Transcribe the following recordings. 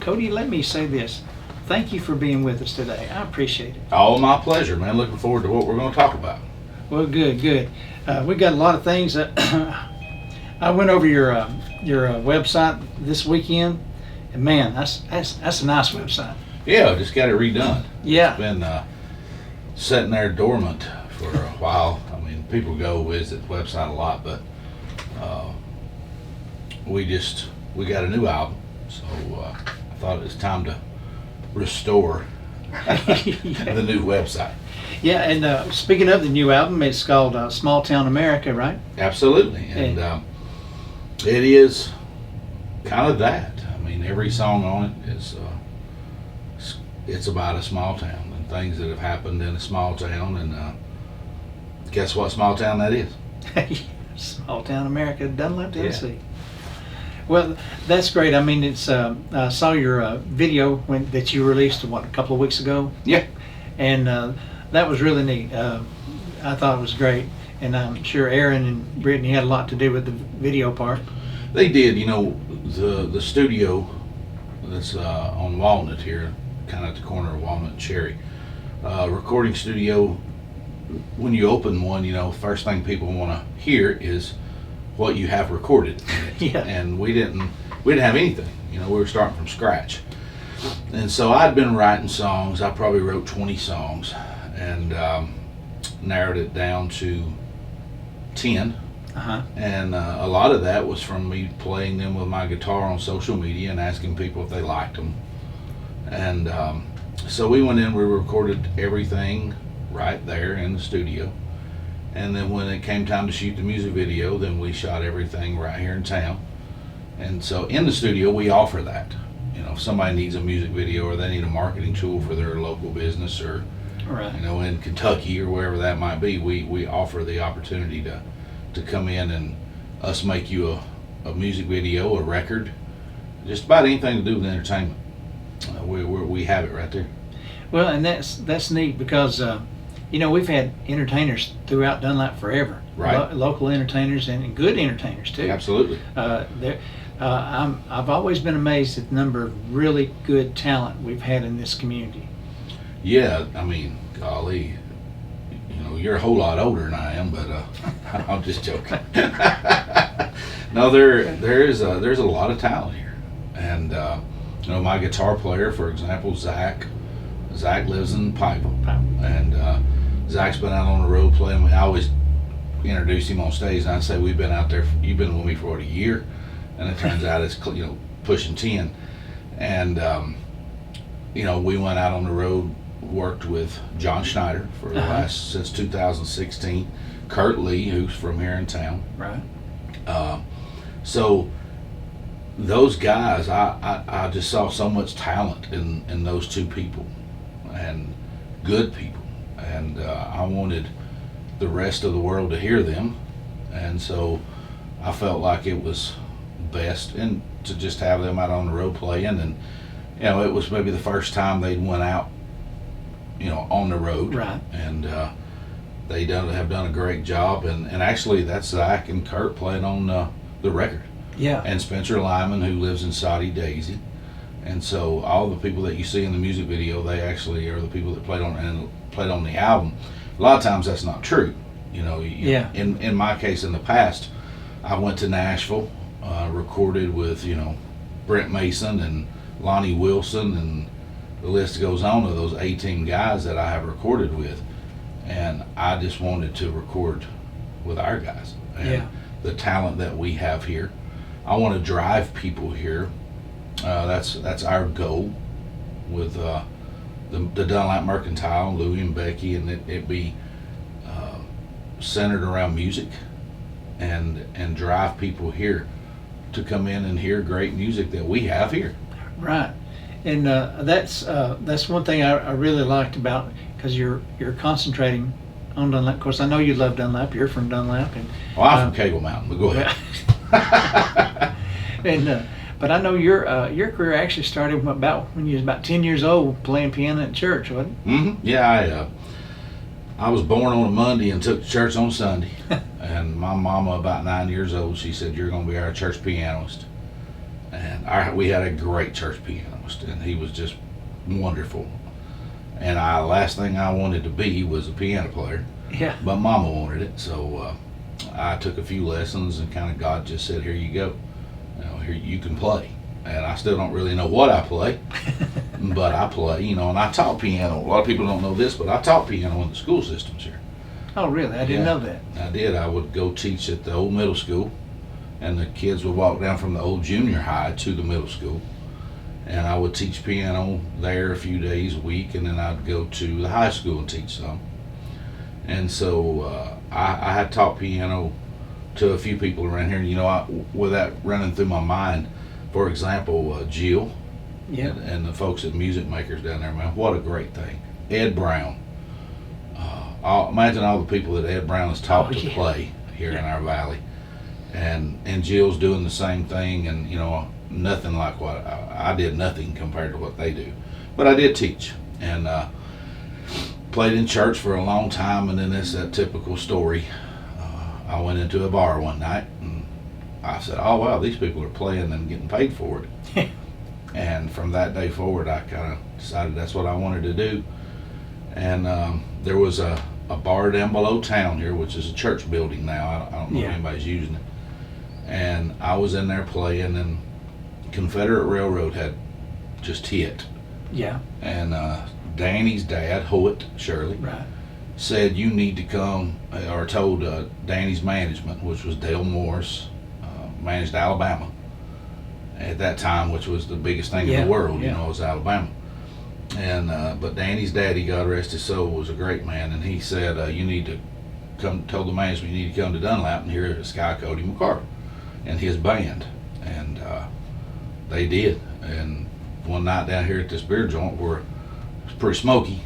Cody, let me say this. Thank you for being with us today. I appreciate it. All my pleasure, man. Looking forward to what we're going to talk about. Well, good. We got a lot of things. I went over your website this weekend, and man, that's a nice website. Yeah, just got it redone. Yeah. It's been sitting there dormant for a while. I mean, people go visit the website a lot, but we got a new album, so I thought it was time to restore the new website. Yeah, and speaking of the new album, it's called Small Town America, right? Absolutely, and it is kind of that. I mean, every song on it is it's about a small town and things that have happened in a small town, and guess what small town that is? Small Town America, Dunlap, Tennessee. Yeah. Well, that's great. I mean, it's I saw your video that you released a couple of weeks ago. Yeah, and that was really neat. I thought it was great, and I'm sure Aaron and Brittany had a lot to do with the video part. They did. You know, the studio that's on Walnut here, kind of at the corner of Walnut and Cherry, recording studio. When you open one, you know, first thing people want to hear is what you have recorded in it. Yeah. And we didn't have anything. You know, we were starting from scratch. And so I'd been writing songs. I probably wrote 20 songs and narrowed it down to 10. Uh-huh. And a lot of that was from me playing them with my guitar on social media and asking people if they liked them. And so we went in, we recorded everything right there in the studio. And then when it came time to shoot the music video, then we shot everything right here in town. And so in the studio, we offer that. You know, if somebody needs a music video or they need a marketing tool for their local business or, right, you know, in Kentucky or wherever that might be, we offer the opportunity to come in and us make you a music video, a record, just about anything to do with entertainment. We have it right there. Well, and that's neat because you know, we've had entertainers throughout Dunlap forever. Right. Local entertainers and good entertainers too. Absolutely. I've always been amazed at the number of really good talent we've had in this community. Yeah, I mean, golly, you know, you're a whole lot older than I am, but I'm just joking. No, there's a lot of talent here, and you know, my guitar player, for example, Zach lives in Pikeville, and Zach's been out on the road playing. I always introduce him on stage, and I say, "We've been out there. You've been with me for a year," and it turns out it's, you know, pushing 10. And you know, we went out on the road, worked with John Schneider for the since 2016. Kurt Lee, who's from here in town. Right. So those guys, I just saw so much talent in those two people, and good people. And I wanted the rest of the world to hear them, and so I felt like it was best and to just have them out on the road playing. And you know, it was maybe the first time they'd went out, you know, on the road, right? And they have done a great job. And actually, that's Zach and Kurt playing on the record. Yeah. And Spencer Lyman, who lives in Saudi Daisy. And so all the people that you see in the music video, they actually are the people that played on the album. A lot of times that's not true. You know, in my case, in the past, I went to Nashville, recorded with, you know, Brent Mason and Lonnie Wilson, and the list goes on of those 18 guys that I have recorded with. And I just wanted to record with our guys and the talent that we have here. I want to drive people here. That's our goal with the Dunlap Mercantile, Louie and Becky, and it be centered around music and drive people here to come in and hear great music that we have here. Right. And that's one thing I really liked about, because you're concentrating on Dunlap. Of course, I know you love Dunlap. You're from Dunlap, and well, I'm from Cable Mountain, but go ahead. And but I know your career actually started about when you was about 10 years old, playing piano at church, wasn't it? Mm-hmm. Yeah, I was born on a Monday and took to church on Sunday. And my mama, about 9 years old, she said, "You're going to be our church pianist." And we had a great church pianist, and he was just wonderful. And last thing I wanted to be was a piano player. Yeah. But Mama wanted it, so I took a few lessons, and kind of God just said, "Here you go. Here you can play." And I still don't really know what I play, but I play, and I taught piano. A lot of people don't know this, but I taught piano in the school systems here. Oh, really? I didn't know that. I did. I would go teach at the old middle school, and the kids would walk down from the old junior high to the middle school. And I would teach piano there a few days a week, and then I'd go to the high school and teach some. And so I had taught piano to a few people around here. With that running through my mind, for example, Jill and the folks at Music Makers down there, man, what a great thing. Ed Brown. Imagine all the people that Ed Brown has taught to play here in our valley. And Jill's doing the same thing, and nothing like what I did, nothing compared to what they do. But I did teach, and played in church for a long time, and then it's that typical story. I went into a bar one night, and I said, "Oh wow, these people are playing and getting paid for it." And from that day forward, I kind of decided that's what I wanted to do. And there was a bar down below town here, which is a church building now. I don't know if anybody's using it. And I was in there playing, and Confederate Railroad had just hit. Yeah. And Danny's dad, Hoyt Shirley, said, "You need to come," or told Danny's management, which was Dale Morris, managed Alabama at that time, which was the biggest thing in the world, was Alabama. And but Danny's daddy, God rest his soul, was a great man, and he said, "You need to come." Told the management, "You need to come to Dunlap and hear this guy Cody McCarver and his band." And they did. And one night down here at this beer joint, where it was pretty smoky,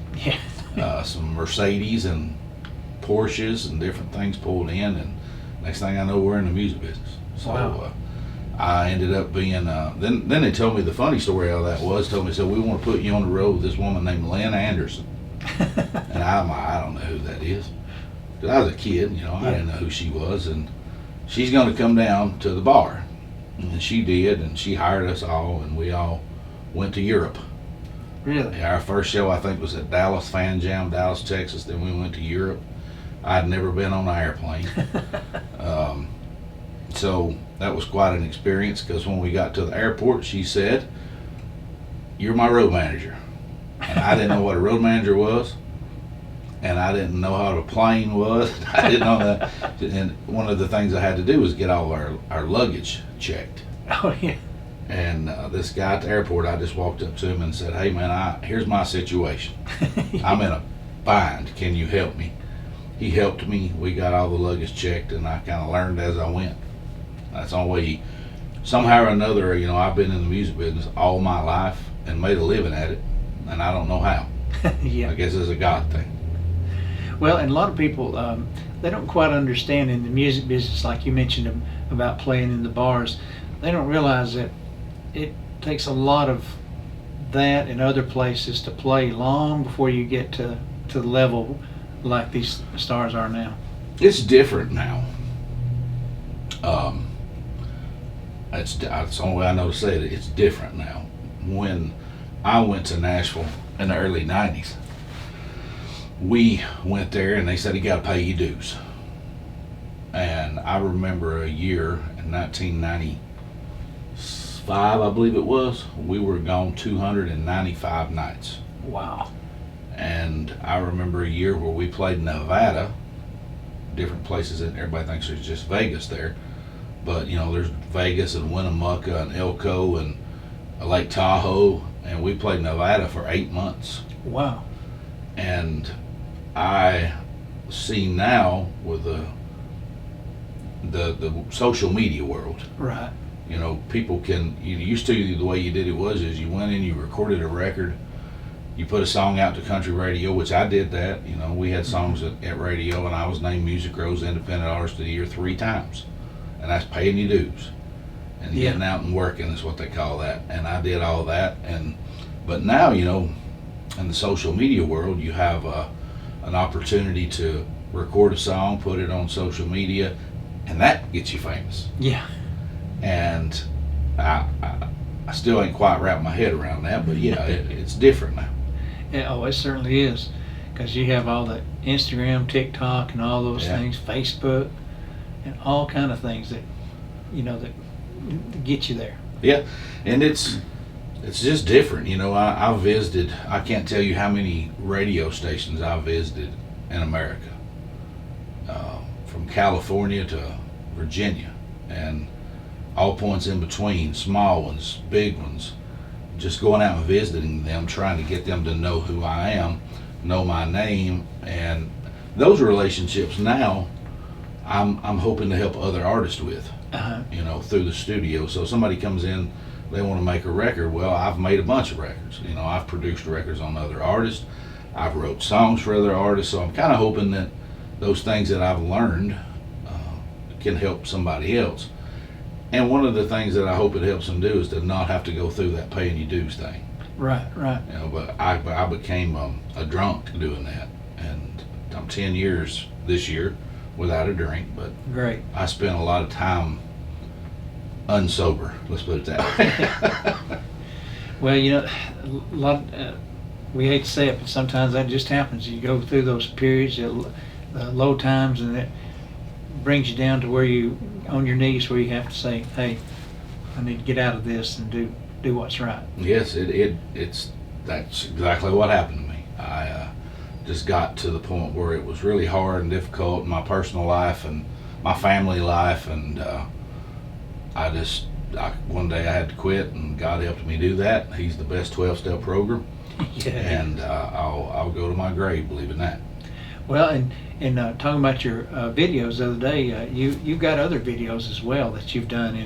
some Mercedes and Porsches and different things pulled in, and next thing I know, we're in the music business. So I ended up being, then they told me the funny story out of that was, said, "We want to put you on the road with this woman named Lynn Anderson." And I don't know who that is. Because I was a kid, I didn't know who she was, and she's going to come down to the bar. And she did, and she hired us all, and we all went to Europe. Really? Our first show, I think, was at Dallas Fan Jam, Dallas, Texas. Then we went to Europe. I'd never been on an airplane. So that was quite an experience, because when we got to the airport, she said, "You're my road manager." And I didn't know what a road manager was, and I didn't know how a plane was. I didn't know that. And one of the things I had to do was get all our luggage checked. Oh, yeah. And this guy at the airport, I just walked up to him and said, "Hey man, here's my situation. I'm in a bind. Can you help me?" He helped me. We got all the luggage checked, and I kind of learned as I went. That's the only way. Somehow or another, I've been in the music business all my life and made a living at it, and I don't know how. I guess it's a God thing. Well, and a lot of people, they don't quite understand in the music business, like you mentioned about playing in the bars. They don't realize that it takes a lot of that and other places to play long before you get to the level like these stars are now. It's different now. That's the only way I know to say it. It's different now. When I went to Nashville in the early 90s, we went there and they said, "You got to pay your dues." And I remember a year in 1995, I believe it was, we were gone 295 nights. Wow. And I remember a year where we played Nevada, different places, and everybody thinks there's just Vegas there. But, there's Vegas and Winnemucca and Elko and Lake Tahoe, and we played Nevada for 8 months. Wow. And I see now with the social media world. Right. People can, used to, the way you did it was you went in, you recorded a record, you put a song out to country radio, which I did that. We had songs at radio, and I was named Music Row's Independent Artist of the Year 3 times. And that's paying your dues. And getting out and working is what they call that. And I did all that. But now, in the social media world, you have an opportunity to record a song, put it on social media, and that gets you famous. Yeah. And I still ain't quite wrapped my head around that, but yeah, it's different now. Yeah, oh, it certainly is, because you have all the Instagram, TikTok, and all those Yeah. things, Facebook, and all kind of things that that get you there. Yeah, and it's just different. I visited. I can't tell you how many radio stations I visited in America, from California to Virginia, and all points in between, small ones, big ones. Just going out and visiting them, trying to get them to know who I am, know my name, and those relationships now, I'm hoping to help other artists with. Through the studio. So somebody comes in, they want to make a record. Well, I've made a bunch of records. I've produced records on other artists. I've wrote songs for other artists. So I'm kind of hoping that those things that I've learned can help somebody else. And one of the things that I hope it helps them do is to not have to go through that paying your dues thing. Right. But I became a drunk doing that, and I'm 10 years this year without a drink. But Great. I spent a lot of time unsober. Let's put it that way. Well, a lot. We hate to say it, but sometimes that just happens. You go through those periods, low times, and it brings you down to where you on your knees, where you have to say, "Hey, I need to get out of this and do what's right." Yes, that's exactly what happened to me. I just got to the point where it was really hard and difficult in my personal life and my family life, and one day I had to quit, and God helped me do that. He's the best 12-step program. Yeah. And I'll go to my grave believing that. Well, and talking about your videos the other day, you've got other videos as well that you've done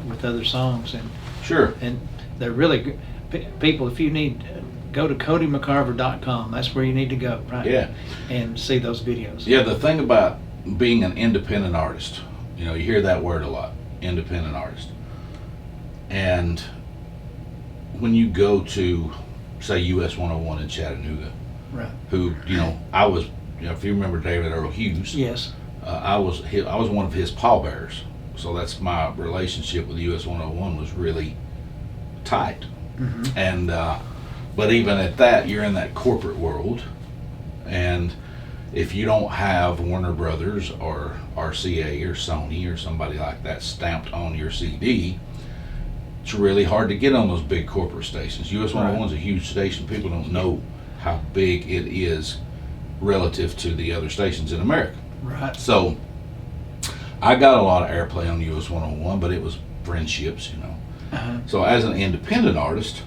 with other songs, and Sure. and they're really good. People, if you need, go to CodyMcCarver.com. That's where you need to go, right? Yeah. And see those videos. Yeah, the thing about being an independent artist, you hear that word a lot, independent artist. And when you go to, say, US 101 in Chattanooga, Right. who, I was, if you remember David Earl Hughes, Yes. I was one of his pallbearers. So that's my relationship with US 101 was really tight. Mm-hmm. And but even at that, you're in that corporate world, and if you don't have Warner Brothers or RCA or Sony or somebody like that stamped on your CD, it's really hard to get on those big corporate stations. US 101 is a huge station. People don't know how big it is relative to the other stations in America. Right. So I got a lot of airplay on US 101, but it was friendships. Uh-huh. So as an independent artist,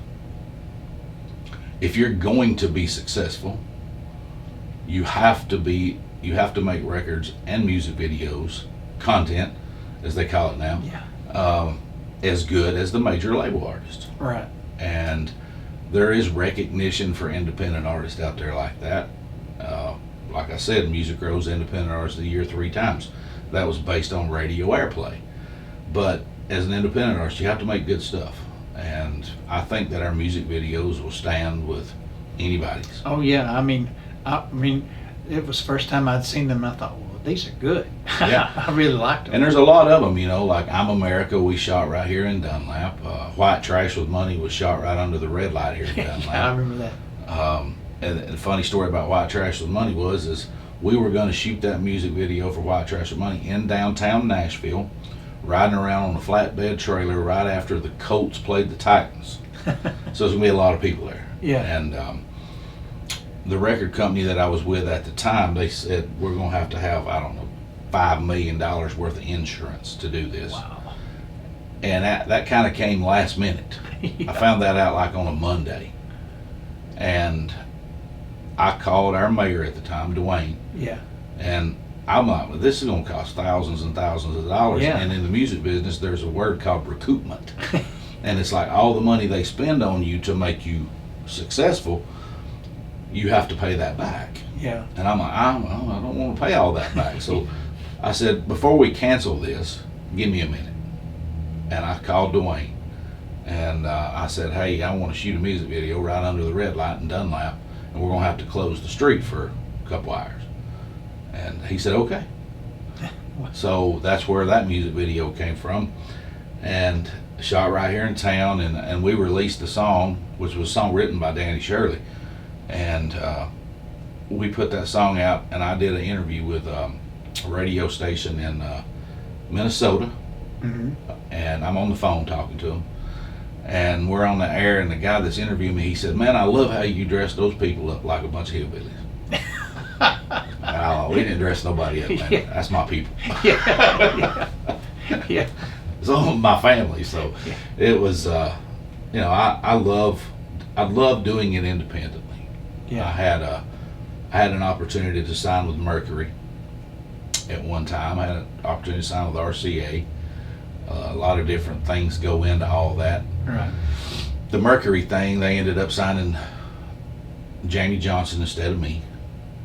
if you're going to be successful, you have to make records and music videos, content, as they call it now, as good as the major label artist. Right. And there is recognition for independent artists out there like that. Like I said, Music Row's Independent Artist of the Year 3 times. That was based on radio airplay. But as an independent artist, you have to make good stuff. And I think that our music videos will stand with anybody's. Oh yeah. I mean, it was the first time I'd seen them, and I thought, well, these are good. Yeah. I really liked them. And there's a lot of them, like I'm America, we shot right here in Dunlap. White Trash with Money was shot right under the red light here in Dunlap. Yeah, I remember that. And the funny story about White Trash with Money is we were going to shoot that music video for White Trash with Money in downtown Nashville, riding around on a flatbed trailer right after the Colts played the Titans. So there's going to be a lot of people there. Yeah. And the record company that I was with at the time, they said we're going to have I don't know, $5 million worth of insurance to do this. Wow. And that kind of came last minute. Yeah. I found that out like on a Monday. And I called our mayor at the time, Dwayne, Yeah. and I'm like, well, this is going to cost thousands and thousands of dollars. Yeah. And in the music business, there's a word called recoupment. And it's like all the money they spend on you to make you successful, you have to pay that back. Yeah. And I'm like, I don't want to pay all that back. So I said, before we cancel this, give me a minute. And I called Dwayne. And I said, hey, I want to shoot a music video right under the red light in Dunlap. And we're going to have to close the street for a couple hours. And he said, okay. So that's where that music video came from. And shot right here in town, and we released the song, which was a song written by Danny Shirley, and we put that song out, and I did an interview with a radio station in Minnesota, and I'm on the phone talking to him, and we're on the air, and the guy that's interviewing me, he said, "Man, I love how you dress those people up like a bunch of hillbillies." We didn't dress nobody up, man. Yeah. That's my people. Yeah. Yeah. So my family. So it was, I love doing it independently. Yeah. I had an opportunity to sign with Mercury at one time. I had an opportunity to sign with RCA. A lot of different things go into all that. Right. The Mercury thing, they ended up signing Jamie Johnson instead of me,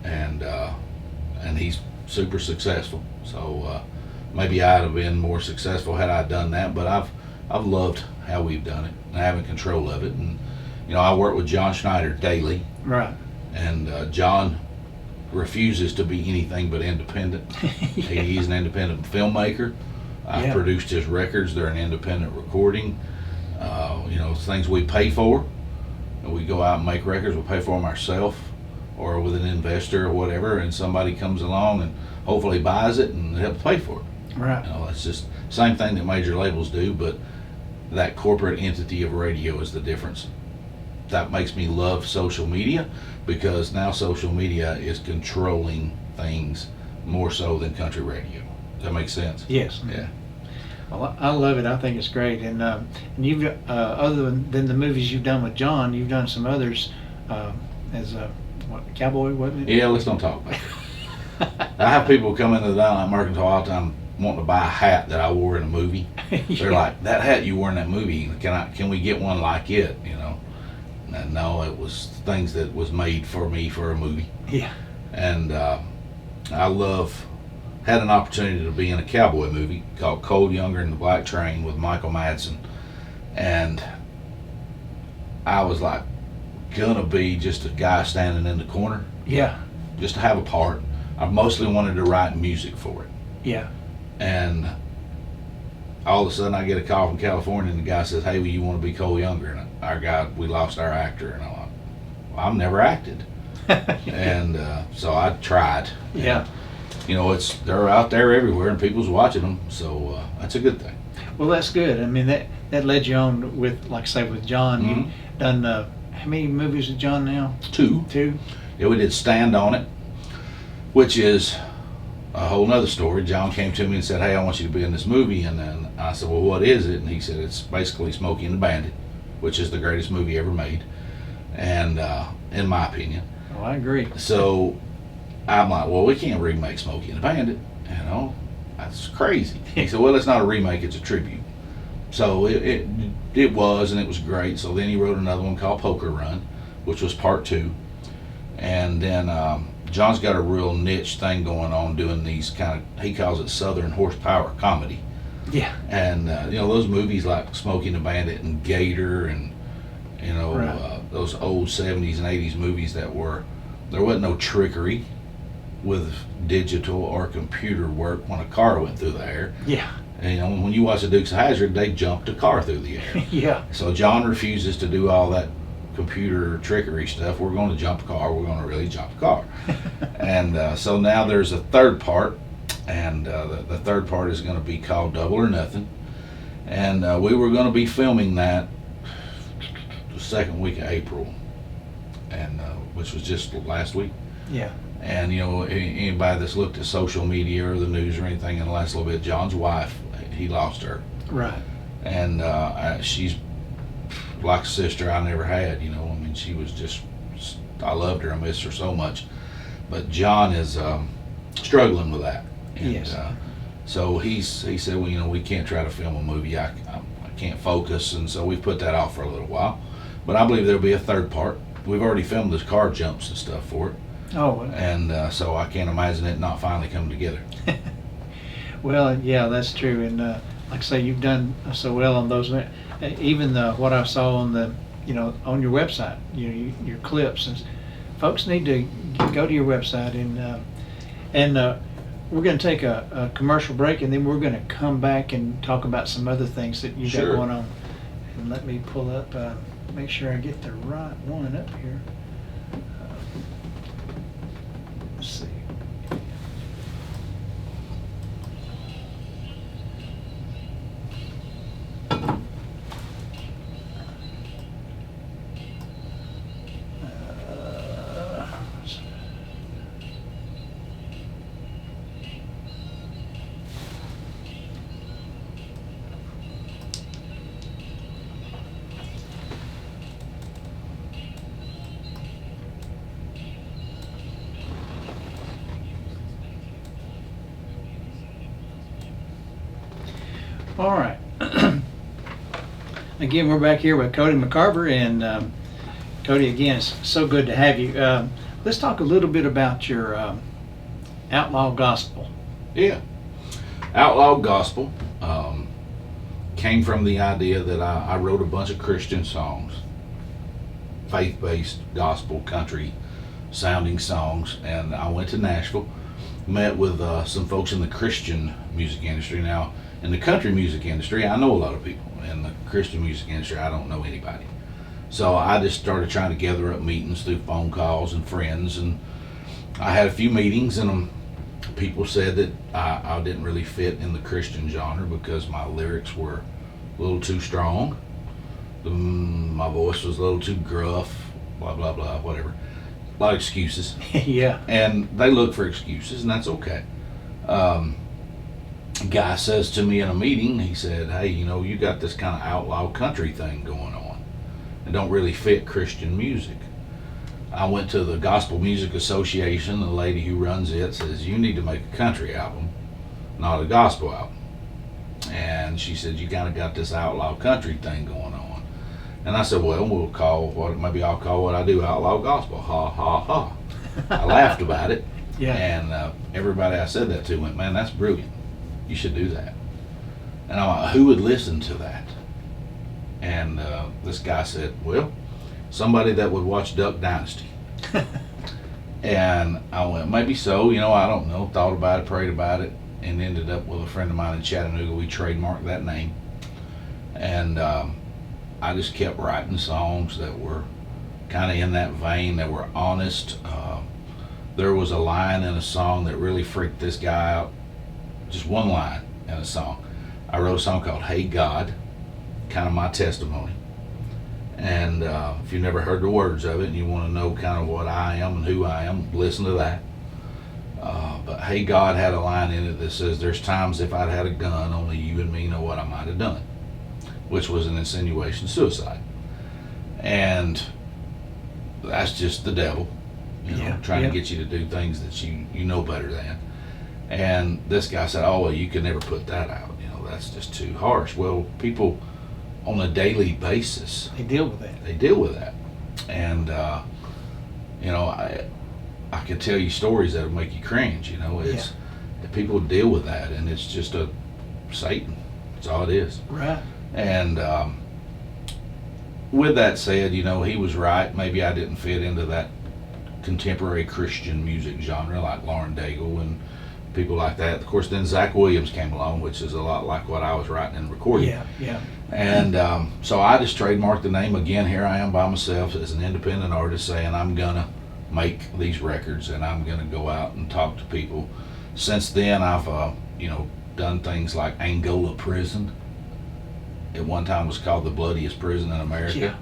and he's super successful. So maybe I'd have been more successful had I done that. But I've loved how we've done it, and having control of it. And I work with John Schneider daily. Right. And John refuses to be anything but independent. Yeah. He's an independent filmmaker. I've produced his records. They're an independent recording. Things we pay for. We go out and make records. We pay for them ourselves, or with an investor or whatever, and somebody comes along and hopefully buys it and helps pay for it. Right. It's just same thing that major labels do, but that corporate entity of radio is the difference. That makes me love social media, because now social media is controlling things more so than country radio. Does that make sense? Yes. Yeah. Well, I love it. I think it's great. And you've other than the movies you've done with John, you've done some others as a cowboy, wasn't it? Yeah, let's don't talk about it. I have people come into the Dynamite Mercantile all the time wanting to buy a hat that I wore in a movie. They're like, "That hat you wore in that movie, can we get one like it?" And no, it was things that was made for me for a movie. Yeah. And had an opportunity to be in a cowboy movie called Cole Younger and the Black Train with Michael Madsen, and I was like gonna be just a guy standing in the corner. Yeah. Just to have a part. I mostly wanted to write music for it. Yeah. And all of a sudden I get a call from California, and the guy says, "Hey, well, you want to be Cole Younger?" And we lost our actor. And I'm like, "Well, I've never acted." And so I tried. Yeah. They're out there everywhere, and people's watching them, so that's a good thing. Well, that's good. I mean, that led you on with, like I say, with John. Mm-hmm. You've done how many movies with John now? 2. Yeah, we did Stand on It, which is a whole nother story. John came to me and said, "Hey, I want you to be in this movie." And then I said, "Well, what is it?" And he said, "It's basically Smokey and the Bandit," which is the greatest movie ever made, and in my opinion. Oh, I agree. So I'm like, "Well, we can't remake Smokey and the Bandit. That's crazy." He said, "Well, it's not a remake; it's a tribute." So it was, and it was great. So then he wrote another one called Poker Run, which was part 2, and then John's got a real niche thing going on doing these he calls it Southern horsepower comedy. Yeah. And those movies like Smokey and the Bandit and Gator, and Right. Those old 70s and 80s movies there wasn't no trickery with digital or computer work when a car went through the air. Yeah. And when you watch the Dukes of Hazzard, they jumped a car through the air. Yeah. So John refuses to do all that computer trickery stuff. We're going to jump a car. We're going to really jump a car. And so now there's a third part, and the third part is going to be called Double or Nothing. And we were going to be filming that the second week of April, and which was just last week. Yeah. And anybody that's looked at social media or the news or anything in the last little bit, John's wife, he lost her. Right. And she's like a sister I never had. She was just, I loved her. I miss her so much. But John is struggling with that. And, Yes. So he said, "Well, we can't try to film a movie. I can't focus." And so we put that off for a little while. But I believe there'll be a third part. We've already filmed the car jumps and stuff for it. Oh. And so I can't imagine it not finally coming together. Well, yeah, that's true. And like I say, you've done so well on those. Even what I saw on on your website, your clips. And folks need to go to your website and we're going to take a commercial break, and then we're going to come back and talk about some other things that you got Sure. going on. And let me pull up, make sure I get the right one up here. Let's see. All right. Again, we're back here with Cody McCarver, and Cody, again, it's so good to have you. Let's talk a little bit about your Outlaw Gospel. Yeah. Outlaw Gospel came from the idea that I wrote a bunch of Christian songs, faith-based gospel, country sounding songs, and I went to Nashville, met with some folks in the Christian music industry. Now, in the country music industry, I know a lot of people. In the Christian music industry, I don't know anybody. So I just started trying to gather up meetings through phone calls and friends, and I had a few meetings, and people said that I didn't really fit in the Christian genre because my lyrics were a little too strong, my voice was a little too gruff, blah, blah, blah, whatever. A lot of excuses. Yeah. And they look for excuses, and that's okay. Guy says to me in a meeting, he said, hey, you got this kind of outlaw country thing going on. It don't really fit Christian music. I went to the Gospel Music Association. The lady who runs it says, you need to make a country album, not a gospel album. And she said, you kind of got this outlaw country thing going on. And I said, well, maybe I'll call what I do Outlaw Gospel. Ha, ha, ha. I laughed about it. Yeah. And everybody I said that to went, man, that's brilliant. You should do that. And I'm like, who would listen to that? And this guy said, well, somebody that would watch Duck Dynasty. And I went, maybe so, I don't know. Thought about it, prayed about it, and ended up with a friend of mine in Chattanooga. We trademarked that name. And I just kept writing songs that were kind of in that vein, that were honest. There was a line in a song that really freaked this guy out. Just one line in a song. I wrote a song called Hey God, kind of my testimony. And if you've never heard the words of it and you want to know kind of what I am and who I am, listen to that. But Hey God had a line in it that says, there's times if I'd had a gun, only you and me know what I might have done, which was an insinuation suicide. And that's just the devil, trying to get you to do things that you know better than. And this guy said, oh, well, you can never put that out. That's just too harsh. Well, people on a daily basis, They deal with that. they deal with that. And, I could tell you stories that would make you cringe, people deal with that, and it's just a Satan. That's all it is. Right. And with that said, he was right. Maybe I didn't fit into that contemporary Christian music genre like Lauren Daigle and people like that. Of course, then Zach Williams came along, which is a lot like what I was writing and recording. Yeah. And so I just trademarked the name. Again, here I am by myself as an independent artist saying I'm going to make these records and I'm going to go out and talk to people. Since then, I've, done things like Angola Prison. At one time was called the bloodiest prison in America.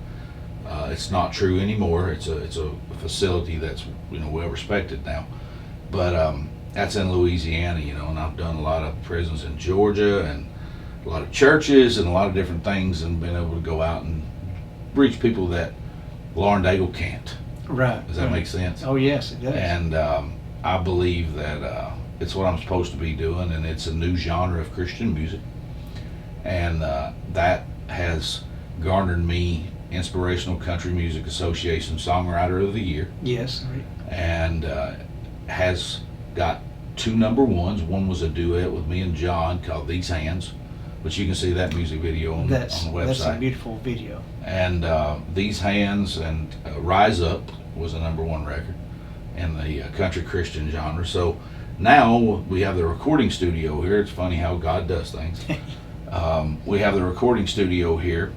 Yeah. It's not true anymore. It's a facility that's, well respected now. But that's in Louisiana, and I've done a lot of prisons in Georgia and a lot of churches and a lot of different things, and been able to go out and reach people that Lauren Daigle can't. Right. Does that make sense? Oh, yes, it does. And I believe that it's what I'm supposed to be doing, and it's a new genre of Christian music. And that has garnered me Inspirational Country Music Association Songwriter of the Year. Yes. And has got 2 number ones. One was a duet with me and John called These Hands, which you can see that music video on the website. That's a beautiful video. And These Hands and Rise Up was a number 1 record in the country Christian genre. So Now we have the recording studio here. It's funny how God does things. We have the recording studio here.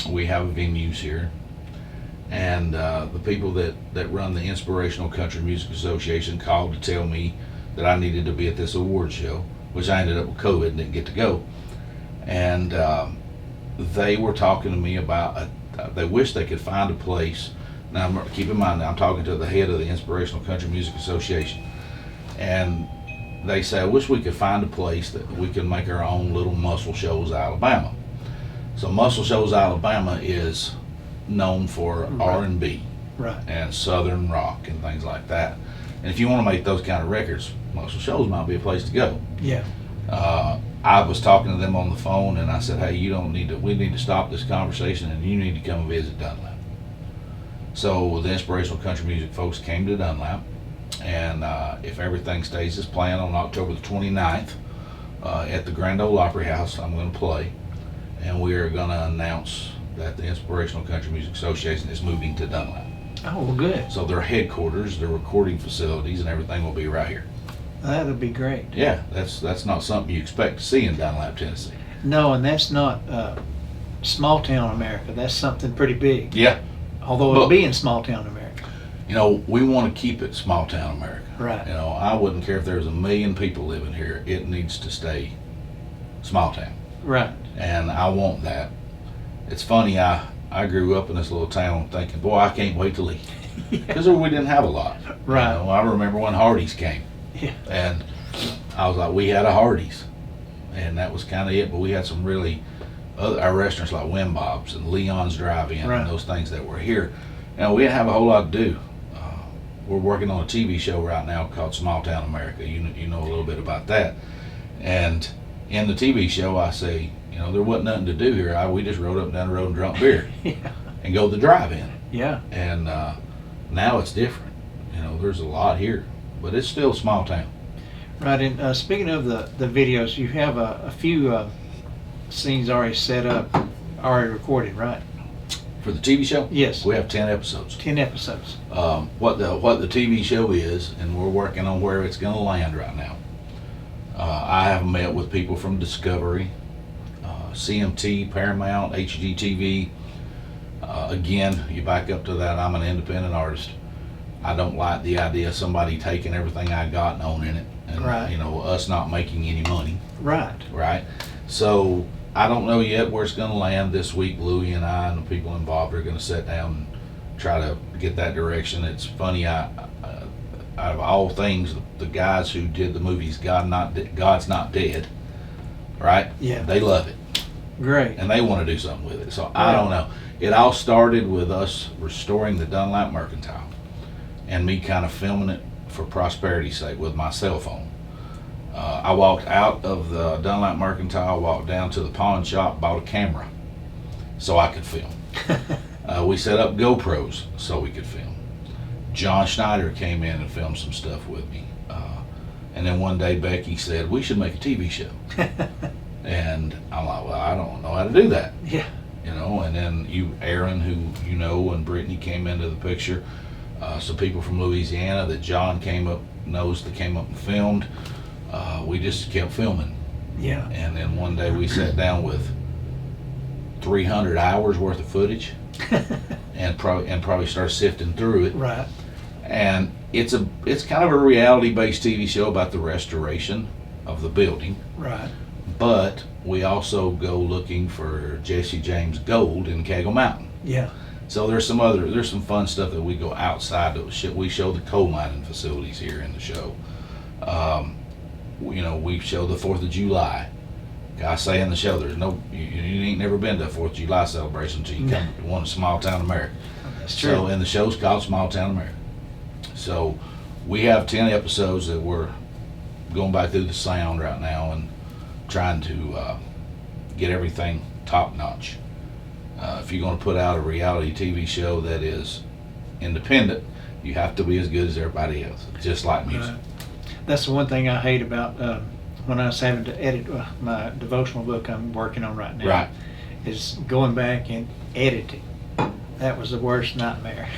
We have venues here. And the people that run the Inspirational Country Music Association called to tell me that I needed to be at this award show, which I ended up with COVID and didn't get to go. And they were talking to me about, they wish they could find a place. Now, keep in mind, I'm talking to the head of the Inspirational Country Music Association. And they say, I wish we could find a place that we can make our own little Muscle Shoals, Alabama. So Muscle Shoals, Alabama is known for R&B and Southern rock and things like that. And if you want to make those kind of records, Muscle Shoals might be a place to go. Yeah. I was talking to them on the phone, and I said, hey, we need to stop this conversation, and you need to come and visit Dunlap. So the Inspirational Country Music folks came to Dunlap, and if everything stays as planned, on October the 29th at the Grand Ole Opry House, I'm going to play, and we are going to announce that the Inspirational Country Music Association is moving to Dunlap. Oh, well, good. So their headquarters, their recording facilities, and everything will be right here. That'll be great. Yeah, that's not something you expect to see in Dunlap, Tennessee. No, and that's not small town America. That's something pretty big. Yeah. Although it'll be in small town America. You know, we want to keep it small town America. Right. You know, I wouldn't care if there was 1 million people living here. It needs to stay small town. Right. And I want that. It's funny, I grew up in this little town thinking, boy, I can't wait to leave. Because we didn't have a lot. Right. You know, I remember when Hardee's came. Yeah. And I was like, we had a Hardee's. And that was kind of it. But we had some really, our restaurants like Wim Bob's and Leon's Drive-In and those things that were here. You know, we didn't have a whole lot to do. We're working on a TV show right now called Small Town America. You know a little bit about that. And in the TV show, I say, you know, there wasn't nothing to do here. We just rode up and down the road and drunk beer and go to the drive-in. Yeah. And now it's different. You know, there's a lot here, but it's still a small town. Right. And speaking of the videos, you have a few scenes already set up, already recorded, right? For the TV show? Yes. We have 10 episodes. 10 episodes. What the TV show is, and we're working on where it's going to land right now. I have met with people from Discovery, CMT, Paramount, HGTV. Again, you back up to that, I'm an independent artist. I don't like the idea of somebody taking everything I got and owning it, and you know, us not making any money. Right. So I don't know yet where it's going to land. This week, Louie and I and the people involved are going to sit down and try to get that direction. It's funny, out of all things, the guys who did the movies God's Not Dead, right? Yeah. They love it. Great. And they want to do something with it. So I don't know. It all started with us restoring the Dunlap Mercantile and me kind of filming it for prosperity's sake with my cell phone. I walked out of the Dunlap Mercantile, walked down to the pawn shop, bought a camera so I could film. We set up GoPros so we could film. John Schneider came in and filmed some stuff with me. And then one day Becky said, we should make a TV show. And I'm like, well, I don't know how to do that. Yeah. You know, and then Aaron, who you know, and Brittany came into the picture. Some people from Louisiana that John came up and filmed. We just kept filming. Yeah. And then one day we sat down with 300 hours worth of footage and probably started sifting through it. Right. And it's kind of a reality-based TV show about the restoration of the building. Right. But we also go looking for Jesse James gold in Cagle Mountain. Yeah. So there's some fun stuff that we go outside. We show the coal mining facilities here in the show. You know, we show the 4th of July. I say in the show, there's no, you ain't never been to a 4th of July celebration until you come to one of Small Town America. That's true. So, and the show's called Small Town America. So we have 10 episodes that we're going back through the sound right now and trying to get everything top notch. If you're going to put out a reality TV show that is independent, you have to be as good as everybody else, just like music. Right. That's the one thing I hate about when I was having to edit my devotional book I'm working on right now. Right. Is going back and editing. That was the worst nightmare.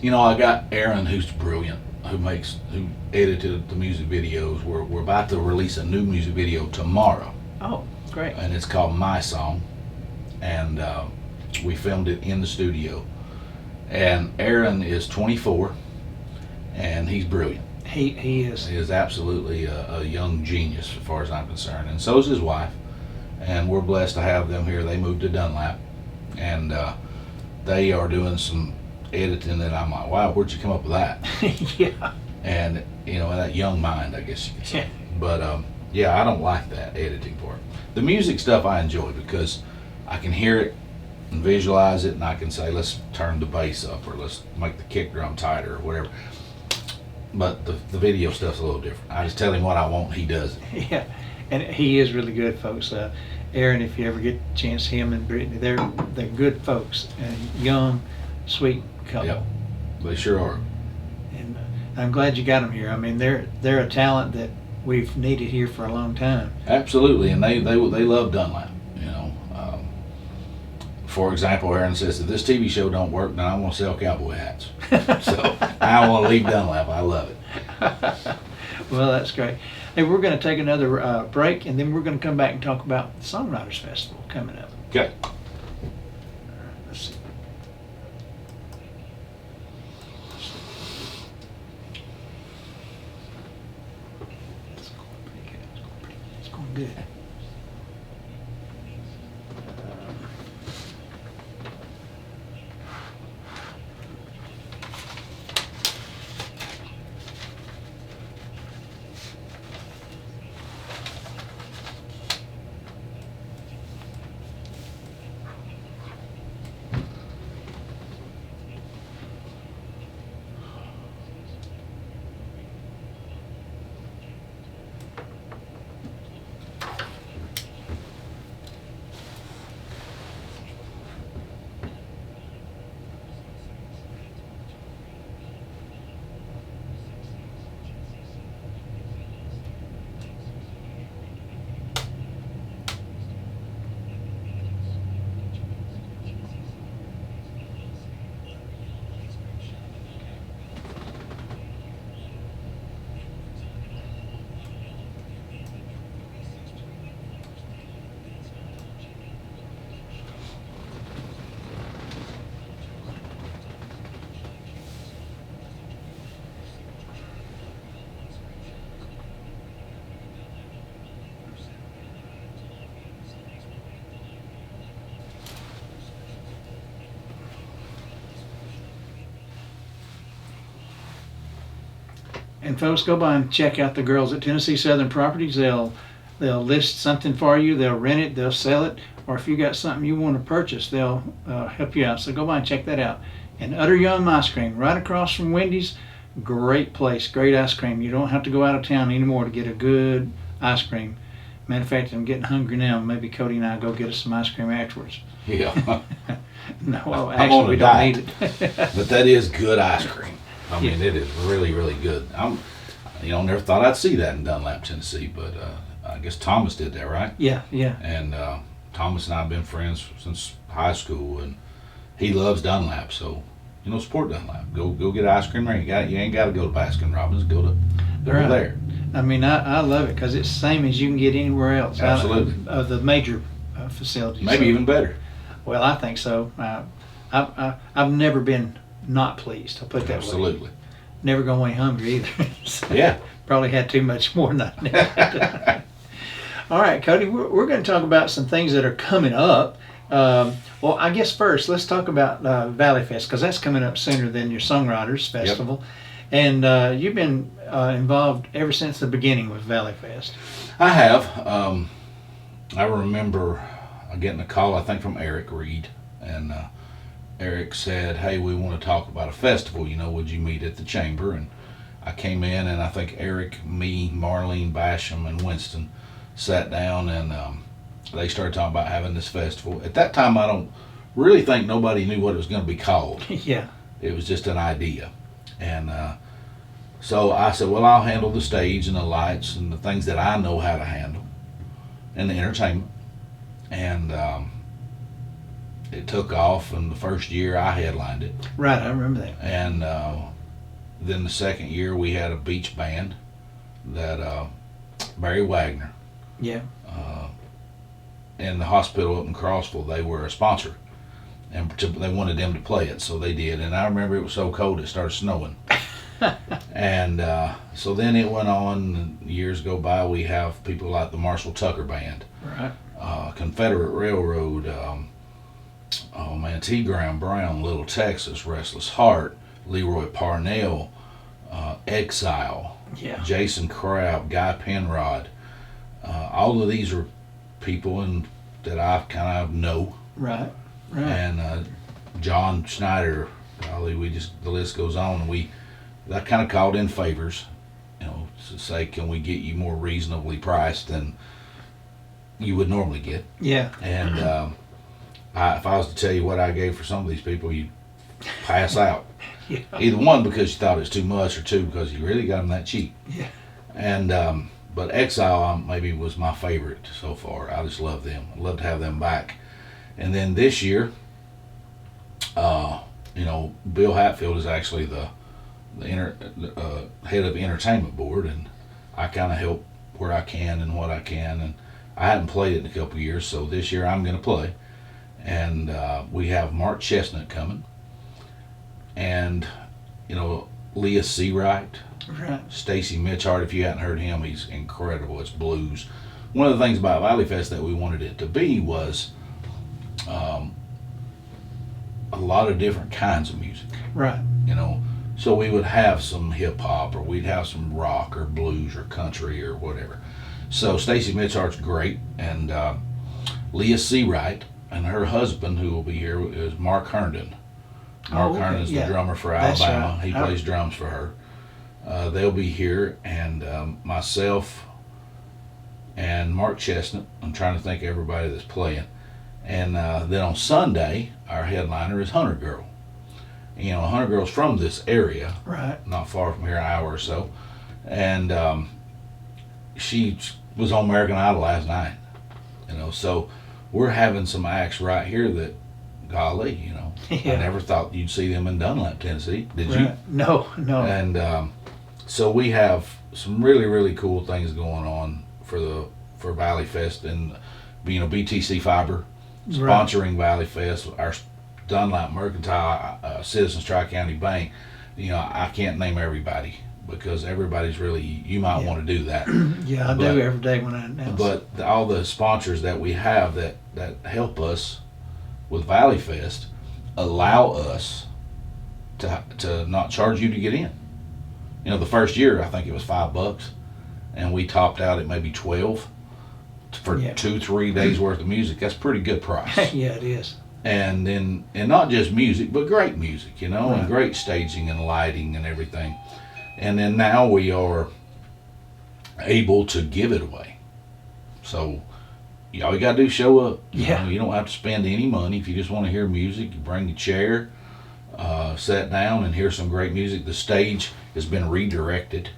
You know, I got Aaron, who's brilliant, who edited the music videos. We're about to release a new music video tomorrow. Oh, great. And it's called My Song. And we filmed it in the studio. And Aaron is 24, and he's brilliant. He is. He is absolutely a young genius as far as I'm concerned. And so is his wife. And we're blessed to have them here. They moved to Dunlap. And they are doing some editing that I'm like, wow, where'd you come up with that? Yeah. And, that young mind, I guess you could say. Yeah. But, yeah, I don't like that editing part. The music stuff I enjoy because I can hear it and visualize it, and I can say, let's turn the bass up, or let's make the kick drum tighter, or whatever. But the video stuff's a little different. I just tell him what I want, he does it. Yeah, and he is really good, folks. Aaron, if you ever get a chance, him and Brittany, they're good folks, and young, sweet couple. Yep, they sure are. And I'm glad you got them here. I mean, they're a talent that we've needed here for a long time. Absolutely, and they love Dunlap. For example, Aaron says, if this TV show don't work, then I want to sell cowboy hats. So I want to leave Dunlap. I love it. Well, that's great. Hey, we're going to take another break, and then we're going to come back and talk about the Songwriters Festival coming up. Okay. Let's see. It's going pretty good. It's going good. And folks, go by and check out the girls at Tennessee Southern Properties. They'll list something for you. They'll rent it. They'll sell it. Or if you got something you want to purchase, they'll help you out. So go by and check that out. And Utter Yum Ice Cream, right across from Wendy's. Great place, great ice cream. You don't have to go out of town anymore to get a good ice cream. Matter of fact, I'm getting hungry now. Maybe Cody and I go get us some ice cream afterwards. Yeah. No, well, I'm actually on a we diet, don't need it. but that is good ice cream. I mean, Yeah. it is really, really good. Never thought I'd see that in Dunlap, Tennessee, but I guess Thomas did that, right? Yeah, yeah. And Thomas and I have been friends since high school, and he loves Dunlap, so support Dunlap. Go get ice cream there. You ain't got to go to Baskin Robbins. Go to Right. there. I mean, I love it because it's the same as you can get anywhere else. Absolutely. Of the major facilities. Maybe So, even better. Well, I think so. I've never been not pleased. I'll put it that way. Absolutely. Never gone away hungry either. So Yeah. Probably had too much more than I needed. All right, Cody, we're going to talk about some things that are coming up. Well, I guess first, let's talk about Valley Fest, because that's coming up sooner than your Songwriters Festival. Yep. And you've been involved ever since the beginning with Valley Fest. I have. I remember getting a call, I think, from Eric Reed, and Eric said, hey, we want to talk about a festival, would you meet at the Chamber? And I came in, and I think Eric, me, Marlene, Basham, and Winston sat down, and they started talking about having this festival. At that time, I don't really think nobody knew what it was going to be called. Yeah. It was just an idea. And so I said, well, I'll handle the stage and the lights and the things that I know how to handle, and the entertainment. And it took off, and the first year I headlined it. Right, I remember that. And then the second year we had a beach band that Barry Wagner Yeah. in the hospital up in Crossville, they were a sponsor, and they wanted them to play it, so they did. And I remember it was so cold it started snowing. And so then it went on, and years go by. We have people like the Marshall Tucker Band, Right. Confederate Railroad, oh man, T. Graham Brown, Little Texas, Restless Heart, Leroy Parnell, Exile, Yeah. Jason Crabb, Guy Penrod. All of these are people that I kind of know. Right. Right. And John Schneider, golly, the list goes on. And I kind of called in favors, to say, can we get you more reasonably priced than you would normally get? Yeah. And if I was to tell you what I gave for some of these people, you'd pass out. Yeah. Either one, because you thought it was too much, or two, because you really got them that cheap. Yeah. And but Exile maybe was my favorite so far. I just love them. I'd love to have them back. And then this year, Bill Hatfield is actually the head of the entertainment board, and I kind of help where I can and what I can. And I hadn't played it in a couple of years, so this year I'm going to play. And we have Mark Chestnut coming, and Leah Seawright, Right. Stacy Mitchard. If you hadn't heard him, he's incredible. It's blues. One of the things about Valley Fest that we wanted it to be was a lot of different kinds of music. Right. So we would have some hip hop, or we'd have some rock or blues or country or whatever. So Stacy Mitchard's great, and Leah Seawright and her husband, who will be here, is Mark Herndon. Mark okay. Herndon's Yeah. the drummer for That's Alabama. right. He plays drums for her. They'll be here, and myself and Mark Chestnut. I'm trying to think of everybody that's playing. And then on Sunday, our headliner is Hunter Girl. Hunter Girl's from this area, Right. not far from here, an hour or so. And she was on American Idol last night. So we're having some acts right here that, golly, Yeah. I never thought you'd see them in Dunlap, Tennessee. Did you? Right. No. And so we have some really, really cool things going on for Valley Fest, and BTC Fiber sponsoring Valley Fest, our Dunlap Mercantile, Citizens Tri-County Bank. I can't name everybody because everybody's really, you might want to do that. Yeah, I do every day when I announce. But all the sponsors that we have that help us with Valley Fest allow us to not charge you to get in. The first year I think it was $5, and we topped out at maybe 12 for 2-3 days worth of music. That's a pretty good price. Yeah, it is. And not just music, but great music, Right. and great staging and lighting and everything. And then now we are able to give it away. So all you gotta do is show up. Yeah. You don't have to spend any money. If you just want to hear music, you bring a chair, sit down and hear some great music. The stage has been redirected.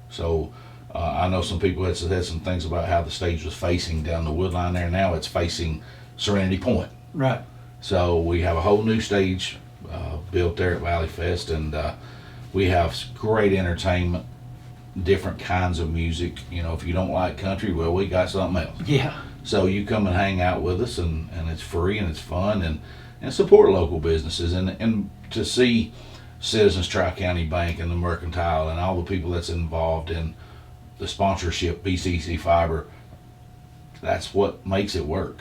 So I know some people had said some things about how the stage was facing down the wood line there. Now it's facing Serenity Point. Right. So we have a whole new stage built there at Valley Fest, and we have great entertainment, different kinds of music. If you don't like country, well, we got something else. Yeah. So you come and hang out with us, and it's free and it's fun, and support local businesses, and to see Citizens Tri-County Bank and the Mercantile and all the people that's involved in the sponsorship, BCC Fiber, that's what makes it work.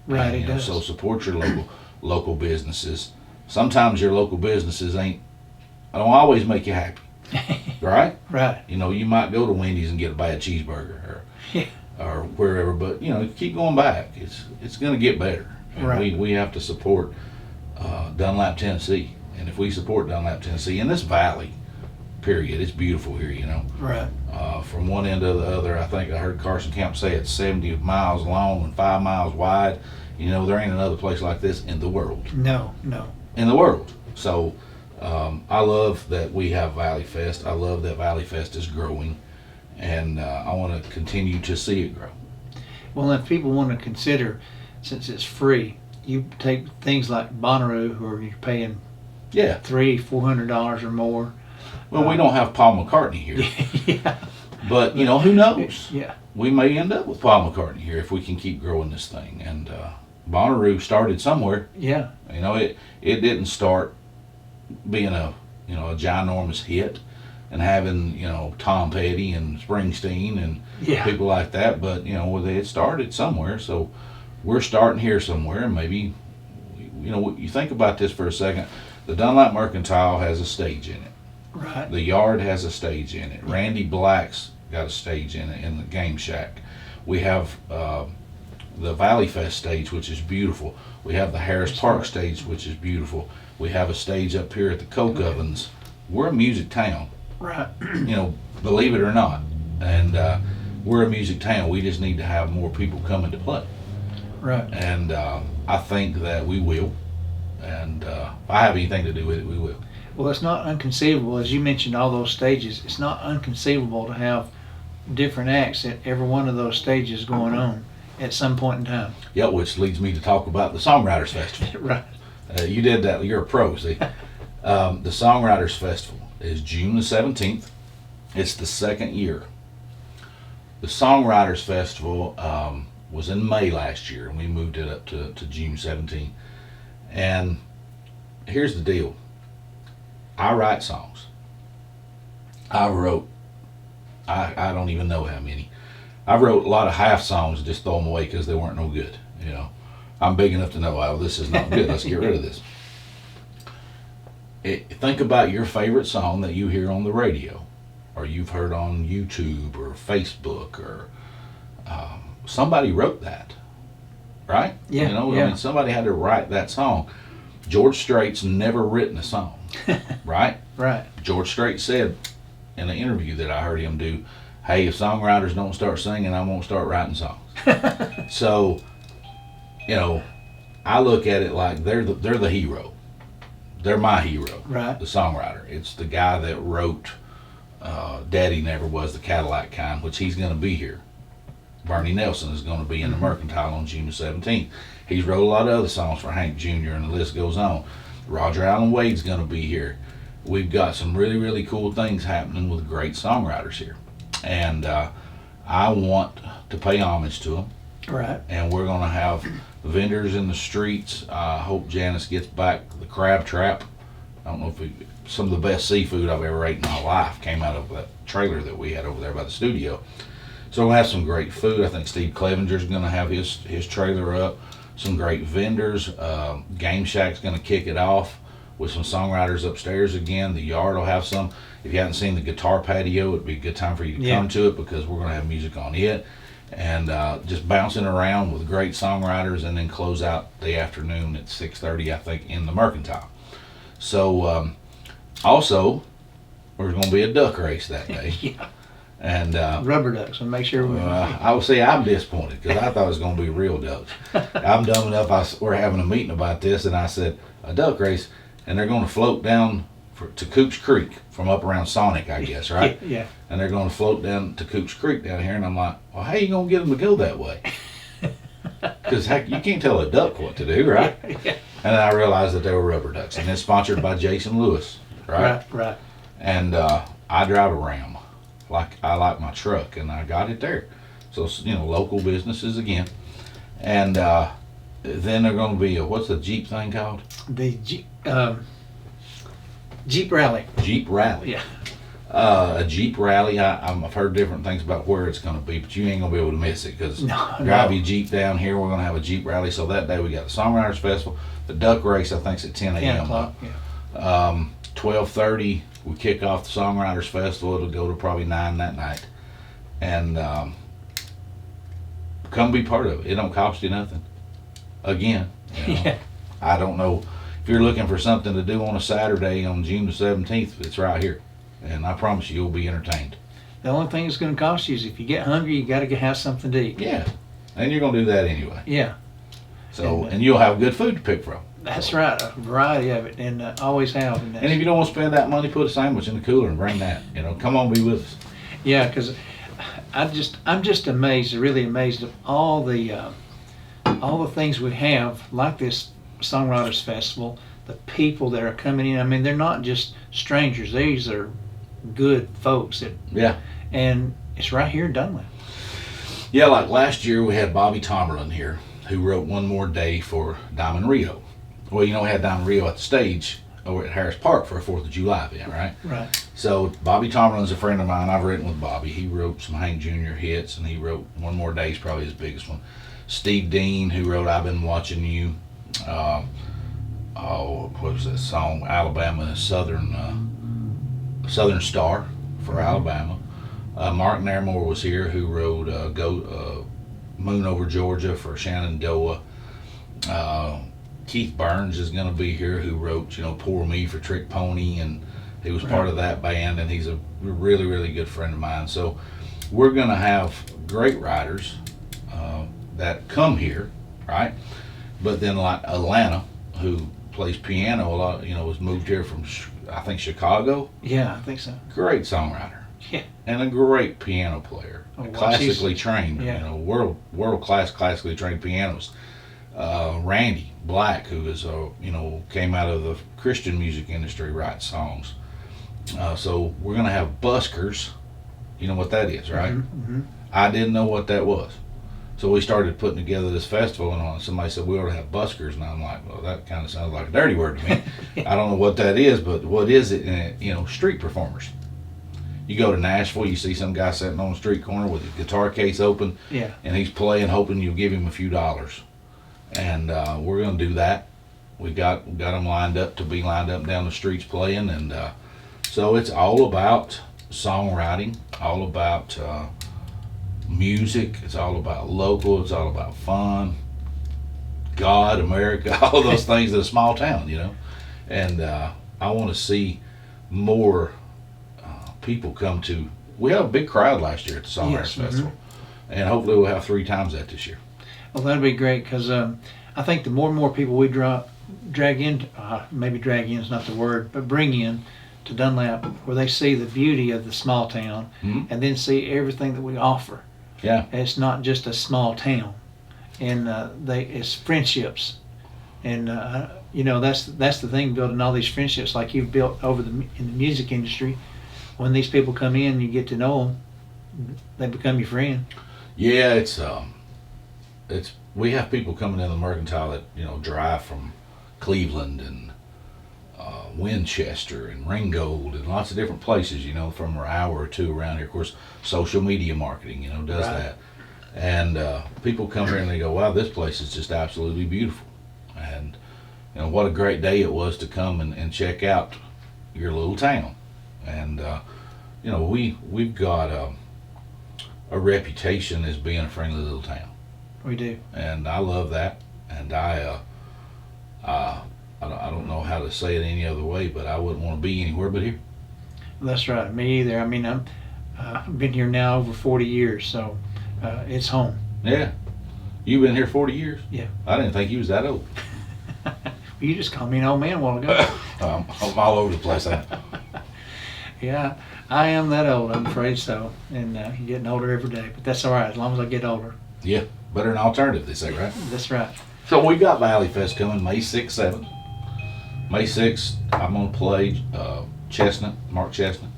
Right, And, it does. So support your local businesses. Sometimes your local businesses don't always make you happy, right? Right. You might go to Wendy's and get a bad cheeseburger or wherever, but keep going back. It's going to get better. And Right. we have to support Dunlap, Tennessee, and if we support Dunlap, Tennessee, in this valley, period, it's beautiful here. Right. From one end to the other, I think I heard Carson Camp say it's 70 miles long and 5 miles wide. There ain't another place like this in the world. No. In the world. So I love that we have Valley Fest. I love that Valley Fest is growing, and I want to continue to see it grow. Well, if people want to consider, since it's free, you take things like Bonnaroo, where you're paying Yeah. $300-400 or more. Well, we don't have Paul McCartney here. Yeah. But, you know, who knows? Yeah. We may end up with Paul McCartney here if we can keep growing this thing. And Bonnaroo started somewhere. Yeah. You know, it didn't start being a ginormous hit and having, you know, Tom Petty and Springsteen and people like that. But, you know, it started somewhere. So we're starting here somewhere. And maybe, you know, you think about this for a second. The Dunlap Mercantile has a stage in it. Right. The Yard has a stage in it. Randy Black's got a stage in it in the Game Shack. We have the Valley Fest stage, which is beautiful. We have the Harris Park stage, which is beautiful. We have a stage up here at the Coke Ovens. We're a music town. Right. You know, believe it or not. And we're a music town. We just need to have more people coming to play. Right. And I think that we will. And if I have anything to do with it, we will. Well, it's not unconceivable, as you mentioned, all those stages. It's not unconceivable to have different acts at every one of those stages going on at some point in time. Yeah, which leads me to talk about the Songwriters Festival. Right. You did that. You're a pro, see. The Songwriters Festival is June the 17th. It's the second year. The Songwriters Festival was in May last year, and we moved it up to June 17th. And here's the deal. I write songs. I don't even know how many. I wrote a lot of half songs, just throw them away because they weren't no good. You know, I'm big enough to know, oh, this is not good. Let's get rid of this. Think about your favorite song that you hear on the radio, or you've heard on YouTube or Facebook, or somebody wrote that, right? Yeah. You know, I mean, somebody had to write that song. George Strait's never written a song. Right? Right. George Strait said in an interview that I heard him do, hey, if songwriters don't start singing, I won't start writing songs. So, you know, I look at it like they're the hero. They're my hero. Right. The songwriter. It's the guy that wrote Daddy Never Was the Cadillac Kind, which he's going to be here. Bernie Nelson is going to be in the Mercantile on June the 17th. He's wrote a lot of other songs for Hank Jr. and the list goes on. Roger Allen Wade's going to be here. We've got some really, really cool things happening with great songwriters here. And I want to pay homage to them. Right. And we're going to have vendors in the streets. I hope Janice gets back the crab trap. I don't know if some of the best seafood I've ever ate in my life came out of that trailer that we had over there by the studio. So we'll have some great food. I think Steve Clevenger's going to have his trailer up. Some great vendors. Game Shack's going to kick it off with some songwriters upstairs again. The Yard will have some. If you haven't seen the guitar patio, it'd be a good time for you to come to it because we're going to have music on it. And just bouncing around with great songwriters, and then close out the afternoon at 6:30, I think, in the Mercantile. So also, there's going to be a duck race that day. Yeah. And Rubber ducks, and make sure I will say I'm disappointed because I thought it was going to be real ducks. I'm dumb enough. We're having a meeting about this, and I said a duck race, and they're going to float down to Coops Creek from up around Sonic, I guess, right? Yeah. And they're going to float down to Coops Creek down here, and I'm like, well, how you going to get them to go that way? Because heck, you can't tell a duck what to do, right? Yeah. And then I realized that they were rubber ducks, and it's sponsored by Jason Lewis, right? Right. And I drive a Ram. I like my truck, and I got it there. So, you know, local businesses again. And then they're going to be what's the Jeep thing called? The Jeep Rally. Jeep Rally. Yeah. A Jeep Rally. I've heard different things about where it's going to be, but you ain't going to be able to miss it because drive your Jeep down here. We're going to have a Jeep Rally. So that day we got the Songwriters Festival. The Duck Race, I think, is at 10 a.m. 10 o'clock, yeah. 12:30. We kick off the Songwriters Festival. It'll go to probably 9 that night. And come be part of it. It don't cost you nothing. Again, you know, Yeah. I don't know. If you're looking for something to do on a Saturday on June the 17th, it's right here. And I promise you'll be entertained. The only thing it's going to cost you is if you get hungry, you got to have something to eat. Yeah. And you're going to do that anyway. Yeah. So, and you'll have good food to pick from. That's right, a variety of it, and always have. And if you don't want to spend that money, put a sandwich in the cooler and bring that. You know, come on, be with us. Yeah, because I'm just amazed, really amazed of all the things we have like this Songwriters Festival, the people that are coming in, I mean, they're not just strangers. These are good folks. And it's right here in Dunlap. Yeah, like last year we had Bobby Tomerlin here, who wrote One More Day for Diamond Rio. Well, we had Diamond Rio at the stage over at Harris Park for a 4th of July event, right? Right. So Bobby Tomerlin's a friend of mine. I've written with Bobby. He wrote some Hank Jr. hits, and he wrote One More Day is probably his biggest one. Steve Dean, who wrote I've Been Watching You. What was that song? Alabama Southern Star for Alabama. Mark Nairmore was here, who wrote Moon Over Georgia for Shenandoah. Keith Burns is going to be here, who wrote Poor Me for Trick Pony, and he was part of that band, and he's a really, really good friend of mine. So we're going to have great writers that come here, right? But then like Atlanta, who plays piano a lot, was moved here from, I think, Chicago. Yeah, I think so. Great songwriter. Yeah. And a great piano player. Classically trained, world-class classically trained pianist. Randy Black, who is, came out of the Christian music industry, writes songs. So we're going to have buskers. You know what that is, right? Mm-hmm. I didn't know what that was. So we started putting together this festival, and somebody said we ought to have buskers, and I'm like, well, that kind of sounds like a dirty word to me. I don't know what that is, but what is it? Street performers. You go to Nashville, you see some guy sitting on the street corner with a guitar case open, and he's playing, hoping you'll give him a few dollars. And we're going to do that. We got them lined up down the streets playing, and so it's all about songwriting, all about music. It's all about local. It's all about fun, God, America, all those things in a small town, And I want to see more people come to. We had a big crowd last year at the Songwriters Festival, and hopefully we'll have 3 times that this year. Well, that'd be great, because I think the more and more people we drag in, maybe drag in is not the word, but bring in to Dunlap, where they see the beauty of the small town, and then see everything that we offer. Yeah, it's not just a small town, and it's friendships, and that's the thing, building all these friendships like you've built in the music industry. When these people come in, you get to know them, they become your friend. Yeah, it's we have people coming in the Mercantile that drive from Cleveland and Winchester and Ringgold and lots of different places, from an hour or 2 around here. Of course, social media marketing, does that. And people come here and they go, wow, this place is just absolutely beautiful. And, what a great day it was to come and check out your little town. And, we've got a reputation as being a friendly little town. We do. And I love that. And I don't know how to say it any other way, but I wouldn't want to be anywhere but here. That's right. Me either. I mean, I've been here now over 40 years, so it's home. Yeah. You've been here 40 years? Yeah. I didn't think you was that old. You just called me an old man a while ago. I'm all over the place. Yeah, I am that old, I'm afraid so. And you're getting older every day, but that's all right, as long as I get older. Yeah, better than alternative, they say, right? That's right. So we got Valley Fest coming May 6th, 7th. May 6th, I'm going to play Mark Chestnut.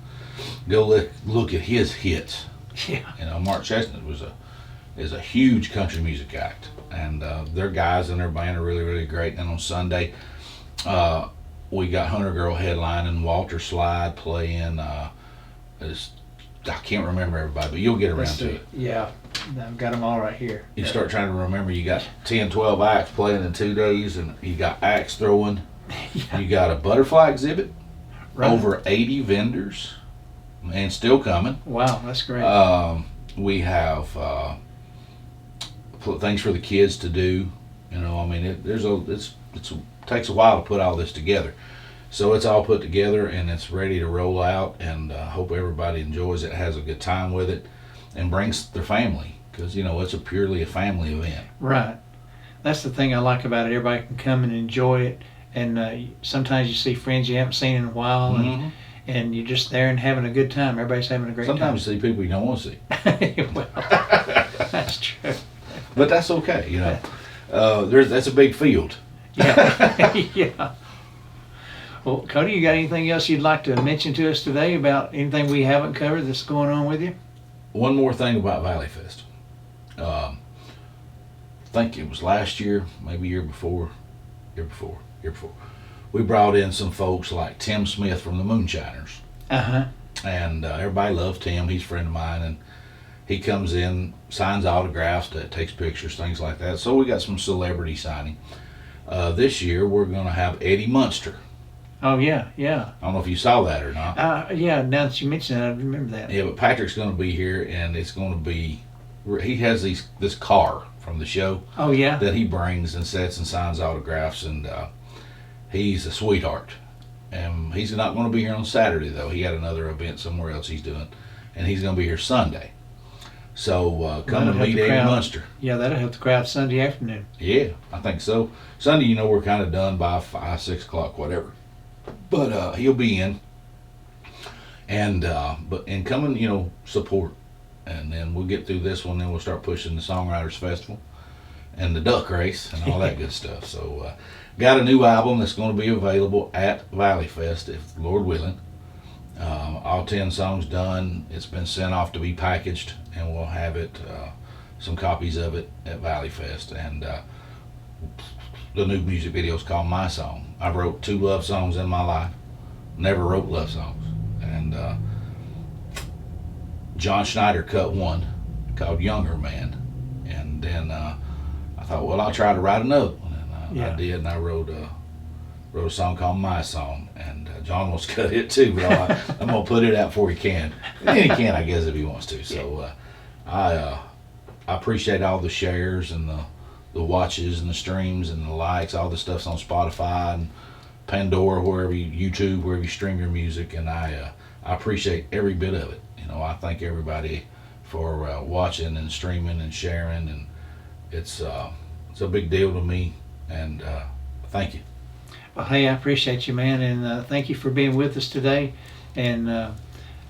Go look at his hits. Yeah. Mark Chestnut is a huge country music act, and their guys in their band are really, really great. And on Sunday, we got Hunter Girl headlining, Walter Slide playing. I can't remember everybody, but you'll get around to it. Yeah, I've got them all right here. You start trying to remember, you got 10, 12 acts playing in 2 days, and you got axe throwing. Yeah. You got a butterfly exhibit, over 80 vendors, and still coming. Wow, that's great. We have things for the kids to do. It takes a while to put all this together. So it's all put together and it's ready to roll out, and hope everybody enjoys it, has a good time with it, and brings their family, because it's purely a family event. Right. That's the thing I like about it. Everybody can come and enjoy it, and sometimes you see friends you haven't seen in a while, and you're just there and having a good time. Everybody's having a great time. Sometimes you see people you don't want to see. Well, that's true. But that's okay, that's a big field. Yeah. Yeah. Well, Cody, you got anything else you'd like to mention to us today about anything we haven't covered that's going on with you? One more thing about Valley Fest. I think it was last year, maybe year before. We brought in some folks like Tim Smith from the Moonshiners. Uh-huh. And everybody loves Tim. He's a friend of mine. And he comes in, signs autographs, takes pictures, things like that. So we got some celebrity signing. This year, we're going to have Eddie Munster. Oh, yeah, yeah. I don't know if you saw that or not. Yeah, now that you mentioned that, I remember that. Yeah, but Patrick's going to be here, and it's going to be, he has this car from the show. Oh, yeah? That he brings and sets and signs autographs, and he's a sweetheart. And he's not going to be here on Saturday, though. He had another event somewhere else he's doing, and he's going to be here Sunday. So come and meet Eddie Munster. Yeah, that'll help the crowd Sunday afternoon. Yeah, I think so. Sunday, we're kind of done by 5, 6 o'clock, whatever. But he'll be in, and come and support, and then we'll get through this one. Then we'll start pushing the Songwriters Festival and the duck race and all that good stuff. So got a new album that's going to be available at Valley Fest, if Lord willing. All 10 songs done. It's been sent off to be packaged, and we'll have it, some copies of it at Valley Fest. And the new music video is called My Song. I wrote 2 love songs in my life. Never wrote love songs. And John Schneider cut one called Younger Man. And then I thought, well, I'll try to write another one. And I did, and I wrote a song called My Song. And John wants to cut it too, but I'm going to put it out before he can. And he can, I guess, if he wants to. So I appreciate all the shares and the watches and the streams and the likes. All the stuff's on Spotify and Pandora, YouTube, wherever you stream your music, and I appreciate every bit of it. I thank everybody for watching and streaming and sharing, and it's a big deal to me. And thank you. Well, hey, I appreciate you, man, and thank you for being with us today. And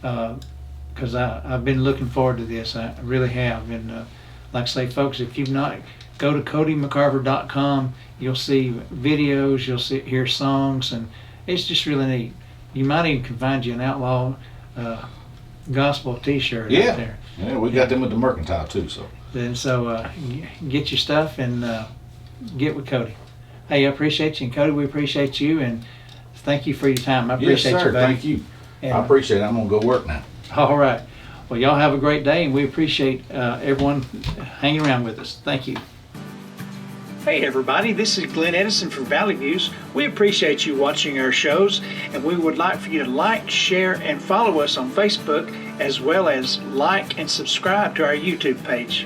because I've been looking forward to this, I really have. And like I say, folks, if you've not, go to CodyMcCarver.com. You'll see videos, you'll hear songs, and it's just really neat. You might even can find you an Outlaw Gospel T-shirt out there. Yeah, we got them at the Mercantile too. So get your stuff and get with Cody. Hey, I appreciate you, and Cody, we appreciate you, and thank you for your time. I appreciate you, buddy. Thank you. And I appreciate it. I'm gonna go work now. All right. Well, y'all have a great day, and we appreciate everyone hanging around with us. Thank you. Hey everybody, this is Glenn Edison from Valley Views. We appreciate you watching our shows, and we would like for you to like, share, and follow us on Facebook, as well as like and subscribe to our YouTube page.